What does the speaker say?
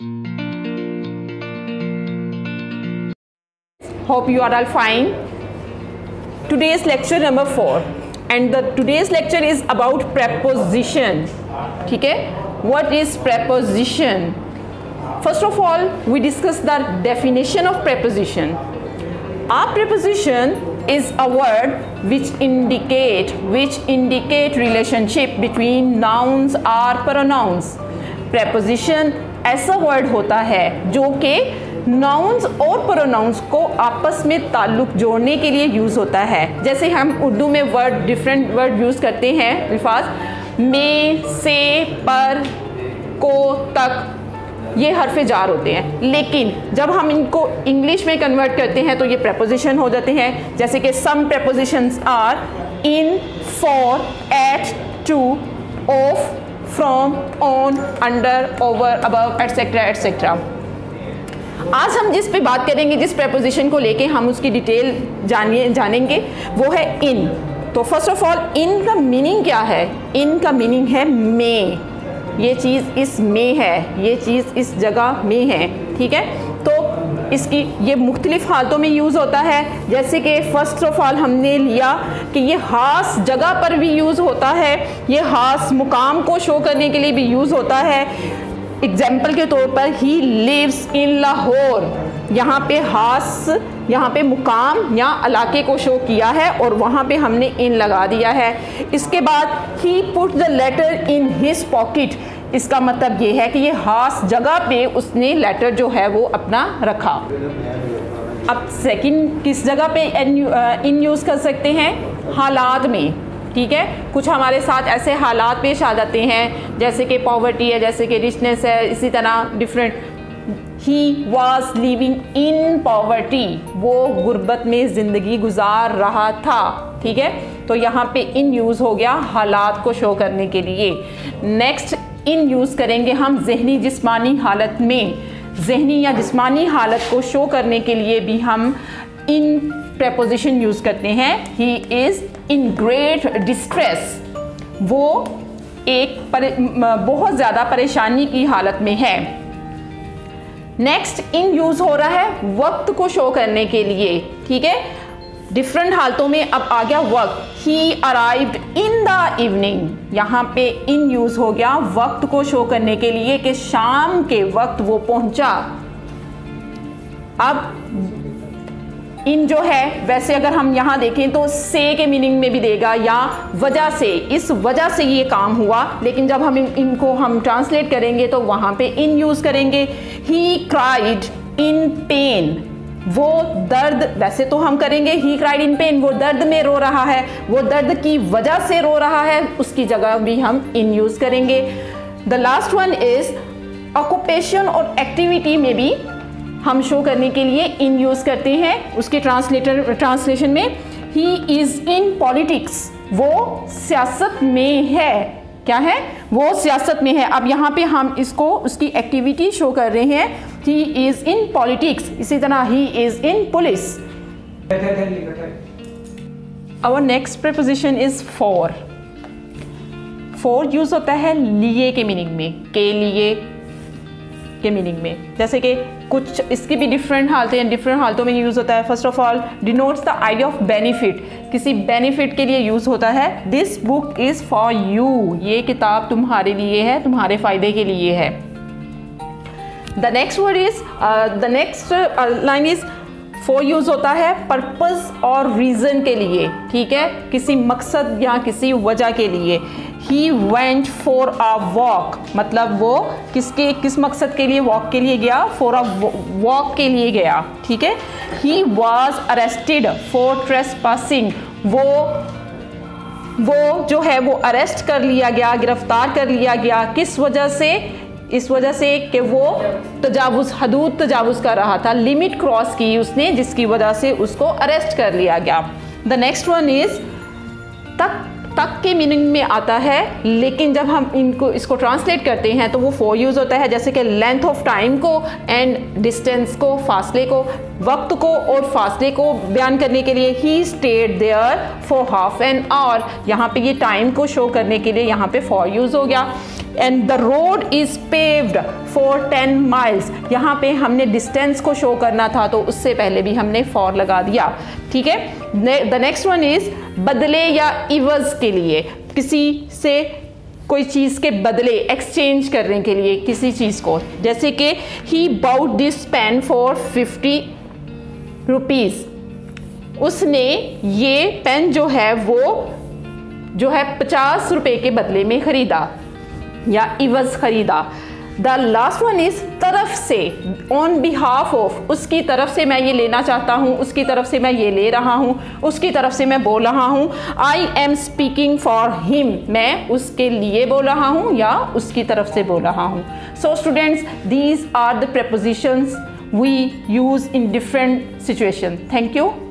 Hope you are all fine. Today's lecture number 4 and today's lecture is about preposition. ठीक है? What is preposition? First of all, we discuss the definition of preposition. A preposition is a word which indicate relationship between nouns or pronouns. Preposition ऐसा word होता है जो कि nouns और pronounce को आपस में ताल्लुक जोड़ने के लिए यूज़ होता है। जैसे हम उर्दू में डिफरेंट वर्ड यूज़ करते हैं, अल्फाज में, से, पर, को, तक, ये हर्फ़े जार होते हैं, लेकिन जब हम इनको इंग्लिश में कन्वर्ट करते हैं तो ये प्रेपोजिशन हो जाते हैं। जैसे कि some prepositions are in, for, at, to, of, from, on, under, over, above, etcetera etcetera. आज हम जिस पे बात करेंगे, जिस प्रेपोजिशन को लेके हम उसकी डिटेल जानेंगे, वो है इन। तो फर्स्ट ऑफ ऑल इन का मीनिंग क्या है? इन का मीनिंग है में, ये चीज़ इस में है, ये चीज़ इस जगह में है। ठीक है, तो इसकी ये मुख्तलिफ हालतों में यूज़ होता है। जैसे कि फर्स्ट ऑफ ऑल हमने लिया कि ये ख़ास जगह पर भी यूज़ होता है, ये ख़ास मुकाम को शो करने के लिए भी यूज़ होता है। एग्जाम्पल के तौर पर ही लिव्स इन लाहौर, यहाँ पे हास, यहाँ पे मुकाम या इलाके को शो किया है और वहाँ पे हमने इन लगा दिया है। इसके बाद he put the letter in his pocket, इसका मतलब ये है कि ये हास जगह पे उसने लेटर जो है वो अपना रखा। अब सेकंड किस जगह पे इन यूज़ कर सकते हैं? हालात में। ठीक है, कुछ हमारे साथ ऐसे हालात पेश आ जाते हैं जैसे कि पॉवर्टी है, जैसे कि रिचनेस है, इसी तरह different. He was living in poverty, वो गुर्बत में ज़िंदगी गुजार रहा था। ठीक है, तो यहाँ पे इन यूज़ हो गया हालात को शो करने के लिए। नेक्स्ट इन यूज़ करेंगे हम जहनी जिस्मानी हालत में। जहनी या जिस्मानी हालत को शो करने के लिए भी हम इन प्रेपोजिशन यूज़ करते हैं। ही इज़ इन ग्रेट डिस्ट्रेस, वो एक बहुत ज़्यादा परेशानी की हालत में है। नेक्स्ट इन यूज़ हो रहा है वक्त को शो करने के लिए। ठीक है, डिफरेंट हालतों में अब आ गया वक्त। ही अराइव्ड इन द इवनिंग, यहाँ पे इन यूज़ हो गया वक्त को शो करने के लिए कि शाम के वक्त वो पहुँचा। अब इन जो है वैसे अगर हम यहाँ देखें तो से के मीनिंग में भी देगा या वजह से, इस वजह से ये काम हुआ, लेकिन जब हम इनको हम ट्रांसलेट करेंगे तो वहाँ पे इन यूज़ करेंगे। ही क्राइड इन पेन, वो दर्द, वैसे तो हम करेंगे ही क्राइड इन पेन, वो दर्द में रो रहा है, वो दर्द की वजह से रो रहा है, उसकी जगह भी हम इन यूज़ करेंगे। The last one is occupation और एक्टिविटी में भी हम शो करने के लिए इन यूज़ करते हैं। उसके ट्रांसलेशन में ही इज़ इन पॉलिटिक्स, वो सियासत में है। क्या है? वो सियासत में है। अब यहाँ पे हम इसको उसकी एक्टिविटी शो कर रहे हैं, ही इज़ इन पॉलिटिक्स। इसी तरह ही is in police. Our next preposition is for. For use होता है लिए के मीनिंग में, के लिए के मीनिंग में। जैसे कि कुछ इसकी भी डिफरेंट हालतें हैं, डिफरेंट हालतों में यूज़ होता है। First of all denotes the idea of benefit, किसी बेनिफिट के लिए यूज़ होता है। This book is for you, ये किताब तुम्हारे लिए है, तुम्हारे फ़ायदे के लिए है। The next word is the next line is for use होता है पर्पस और रीज़न के लिए। ठीक है, किसी मकसद या किसी वजह के लिए। He went for a walk, मतलब वो किस मकसद के लिए वॉक के लिए गया? फॉर अ वॉक के लिए गया। ठीक है, he was arrested for trespassing, वो जो है वो अरेस्ट कर लिया गया, गिरफ्तार कर लिया गया। किस वजह से? इस वजह से कि वो हदूद तजावुज़ कर रहा था, लिमिट क्रॉस की उसने, जिसकी वजह से उसको अरेस्ट कर लिया गया। द नेक्स्ट वन इज़ तक के मीनिंग में आता है, लेकिन जब हम इसको ट्रांसलेट करते हैं तो वो फॉर यूज़ होता है। जैसे कि लेंथ ऑफ टाइम को एंड डिस्टेंस को, फासले को, वक्त को और फासले को बयान करने के लिए। He stayed there for half an hour, यहाँ पे ये टाइम को शो करने के लिए यहाँ पे फॉर यूज़ हो गया। And the road is paved for 10 miles. यहाँ पे हमने डिस्टेंस को शो करना था तो उससे पहले भी हमने फॉर लगा दिया, ठीक है। द नेक्स्ट वन इज बदले या इवज के लिए, किसी से कोई चीज़ के बदले एक्सचेंज करने के लिए किसी चीज़ को, जैसे कि he bought this pen for 50 rupees, उसने ये पेन जो है वो जो है 50 रुपए के बदले में खरीदा या इवज खरीदा। द लास्ट वन इज तरफ से, ऑन बिहाफ ऑफ, उसकी तरफ से मैं ये लेना चाहता हूँ, उसकी तरफ से मैं ये ले रहा हूँ, उसकी तरफ से मैं बोल रहा हूँ। I am speaking for him, मैं उसके लिए बोल रहा हूँ या उसकी तरफ से बोल रहा हूँ। So students, these are the prepositions we use in different situations. Thank you.